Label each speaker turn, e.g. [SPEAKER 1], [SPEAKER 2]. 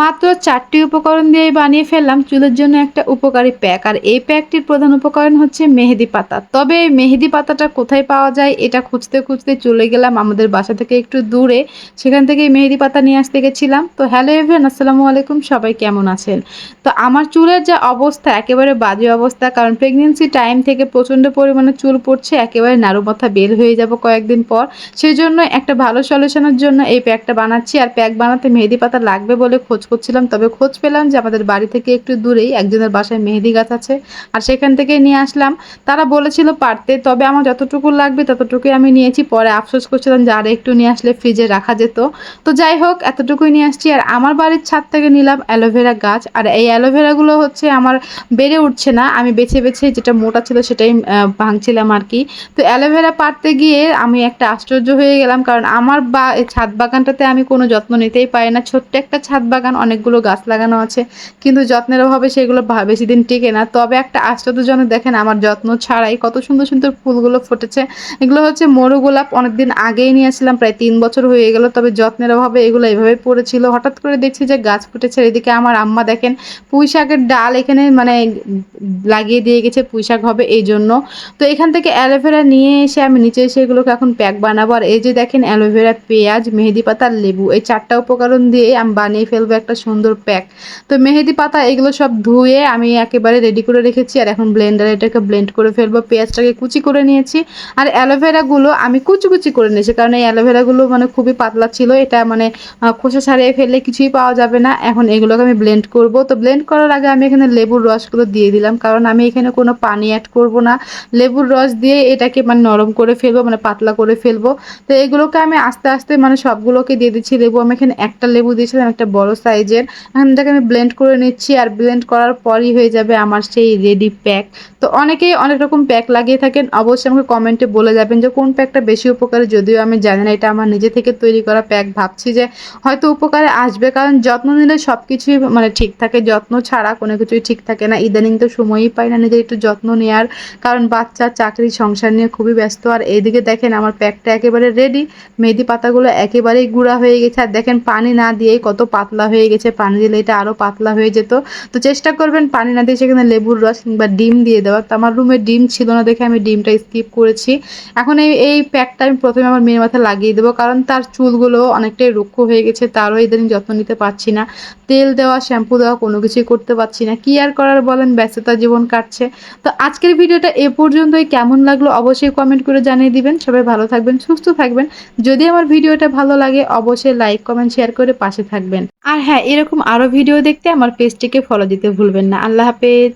[SPEAKER 1] মাত্র ৪টি উপকরণ দিয়েই বানিয়ে ফেললাম চুলের জন্য একটা উপকারী প্যাক। আর এই প্যাকটির প্রধান উপকরণ হচ্ছে মেহেদি পাতা। তবে এই মেহেদি পাতাটা কোথায় পাওয়া যায় এটা খুঁজতে, খুঁজতে চলে গেলাম আমাদের বাসা থেকে একটু দূরে। সেখান থেকে এই মেহেদি পাতা নিয়ে আসতে গেছিলাম। তো হ্যালো এভরিওয়ান, আসসালামু আলাইকুম। সবাই কেমন আছেন? তো আমার চুলের যা অবস্থা একেবারে বাজে অবস্থা। কারণ প্রেগন্যান্সি টাইম থেকে প্রচণ্ড পরিমাণে চুল পড়ছে। একেবারে নাড়ু মাথা বের হয়ে যাব কয়েকদিন পর। সেজন্য একটা ভালো সলিউশনের জন্য এই প্যাকটা বানাচ্ছি। আর প্যাক বানাতে মেহেদি পাতা লাগবে বলে খোঁজ করছিলাম। তবে খোঁজ পেলাম যে আমাদের বাড়ি থেকে একটু দূরেই একজনের বাসায় মেহেদি গাছ আছে। আর সেখান থেকেই নিয়ে আসলাম। তারা বলেছিল পারতে, তবে আমার যতটুকু লাগবে ততটুকুই আমি নিয়েছি। পরে আফসোস করছিলাম যে আরো একটু নিয়ে আসলে ফ্রিজে রাখা যেত। তো যাই হোক, এতটুকুই নিয়ে আসছি। আর আমার বাড়ির ছাদ থেকে নিলাম অ্যালোভেরা গাছ। আর এই অ্যালোভেরাগুলো হচ্ছে আমার বেড়ে উঠছে না। আমি বেছে, বেছে যেটা মোটা ছিল সেটাই ভাঙছিলাম আরকি। তো অ্যালোভেরা পাড়তে গিয়ে আমি একটা আশ্চর্য হয়ে গেলাম। কারণ আমার এই ছাদ বাগানটাতে আমি কোনো যত্ন নিতেই পারি না। ছোট্ট একটা ছাদ বাগান, অনেকগুলো গাছ লাগানো আছে। কিন্তু যত্নের অভাবে সেগুলো বেশিদিন টিকে না। তবে একটা আশ্চর্যজনক দেখেন, আমার যত্ন ছাড়াই কত সুন্দর, সুন্দর ফুলগুলো ফুটেছে। এগুলো হচ্ছে মরু গোলাপ। অনেকদিন আগেই নিয়েছিলাম, প্রায় ৩ বছর হয়ে গেল। তবে যত্নের অভাবে এগুলো এভাবেই পড়েছিল। হঠাৎ করে দেখছি যে গাছ ফুটেছে। এদিকে আমার আম্মা দেখেন পুঁই শাকের ডাল এখানে মানে লাগিয়ে দিয়ে গেছে, পুঁই শাক হবে এইজন্য। তো এখান থেকে অ্যালোভেরা নিয়ে এসে আমি নিচে এসে এগুলোকে এখন প্যাক বানাবো। আর এই যে দেখেন অ্যালোভেরা, পেঁয়াজ, মেহেদি পাতা আর লেবু, এই ৪টা উপকরণ দিয়ে আমি বানিয়ে ফেলবো একটা সুন্দর প্যাক। তো মেহেদি পাতা এগুলো সব ধুয়ে আমি একেবারে রেডি করে রেখেছি। আর এখন ব্লেন্ডারে এটাকে ব্লেন্ড করে ফেলবো। পেঁয়াজটাকে কুচি করে নিয়েছি। আর অ্যালোভেরাগুলো আমি কুচি কুচি করে নিয়েছি, কারণ এই অ্যালোভেরাগুলো মানে খুবই পাতলা ছিল। এটা মানে খোসা ছাড়িয়ে ফেললে কিছুই পাওয়া যাবে না। এখন এগুলোকে আমি ব্লেন্ড করব। তো ব্লেন্ড করার আগে আমি এখানে লেবুর রসগুলো দিয়ে দিলাম, কারণ আমি এখানে কোনো পানি অ্যাড করব না। লেবুর রস দিয়ে এটাকে মানে নরম করে ফেলবো, মানে পাতলা করে ফেলবো। তো এগুলোকে আমি আস্তে আস্তে মানে সবগুলোকে দিয়ে দিচ্ছি লেবু। আমি এখানে একটা লেবু দিয়েছিলাম, একটা বড় সাইজের। এখন এটাকে আমি ব্লেন্ড করে নিচ্ছি। আর ব্লেন্ড করার পরই হয়ে যাবে আমার সেই রেডি প্যাক। তো অনেকেই অনেক রকম প্যাক লাগিয়ে থাকেন। অবশ্যই আমাকে কমেন্টে বলে যাবেন যে কোন প্যাকটা বেশি উপকারী। যদিও আমি জানি না, এটা আমার নিজে থেকে তৈরি করা প্যাক। ভাবছি যে হয়তো উপকারে আসবে, কারণ যত্ন নিলে সব কিছুই মানে ঠিক থাকে। যত্ন ছাড়া কোনো কিছুই ঠিক থাকে না। ইদানিং তো সময়ই পাই না নিজের একটু যত্ন নেওয়ার, কারণ বাচ্চা, চাকরি, সংসার নিয়ে খুবই ব্যস্ত। আর এইদিকে দেখেন আমার প্যাকটা একেবারে রেডি। মেহেদি পাতাগুলো একেবারেই গুঁড়া হয়ে গেছে। আর দেখেন পানি না দিয়েই কত পাতলা হয়ে গেছে। পানি দিলে এটা আরও পাতলা হয়ে যেত। তো চেষ্টা করবেন পানি না দিয়ে সেখানে লেবুর রস কিংবা ডিম দিয়ে দেওয়ার। তো আমার রুমে ডিম ছিল না দেখে আমি ডিমটা স্কিপ করেছি। এখন এই প্যাকটা আমি প্রথমে আমার মেয়ের মাথায় লাগিয়ে দেবো, কারণ তার চুলগুলো অনেকটাই রুক্ষ হয়ে গেছে। তারও ইদানিং যত্ন নিতে পারছি না। তেল দেওয়া, শ্যাম্পু দেওয়া কোনো কিছুই করতে পারছি না। কি আর করার বলেন, ব্যস্ততা জীবন কাটছে। তো আজকের ভিডিওটা এ পর্যন্তই। কেমন লাগলো অবশ্যই কমেন্ট করে জানিয়ে দিবেন। সবাই ভালো থাকবেন, সুস্থ থাকবেন। যদি আমার ভিডিওটা ভালো লাগে অবশ্যই লাইক, কমেন্ট, শেয়ার করে পাশে থাকবেন। আর হ্যাঁ, এরকম আরো ভিডিও দেখতে আমার পেজটিকে ফলো দিতে ভুলবেন না। আল্লাহ হাফেজ।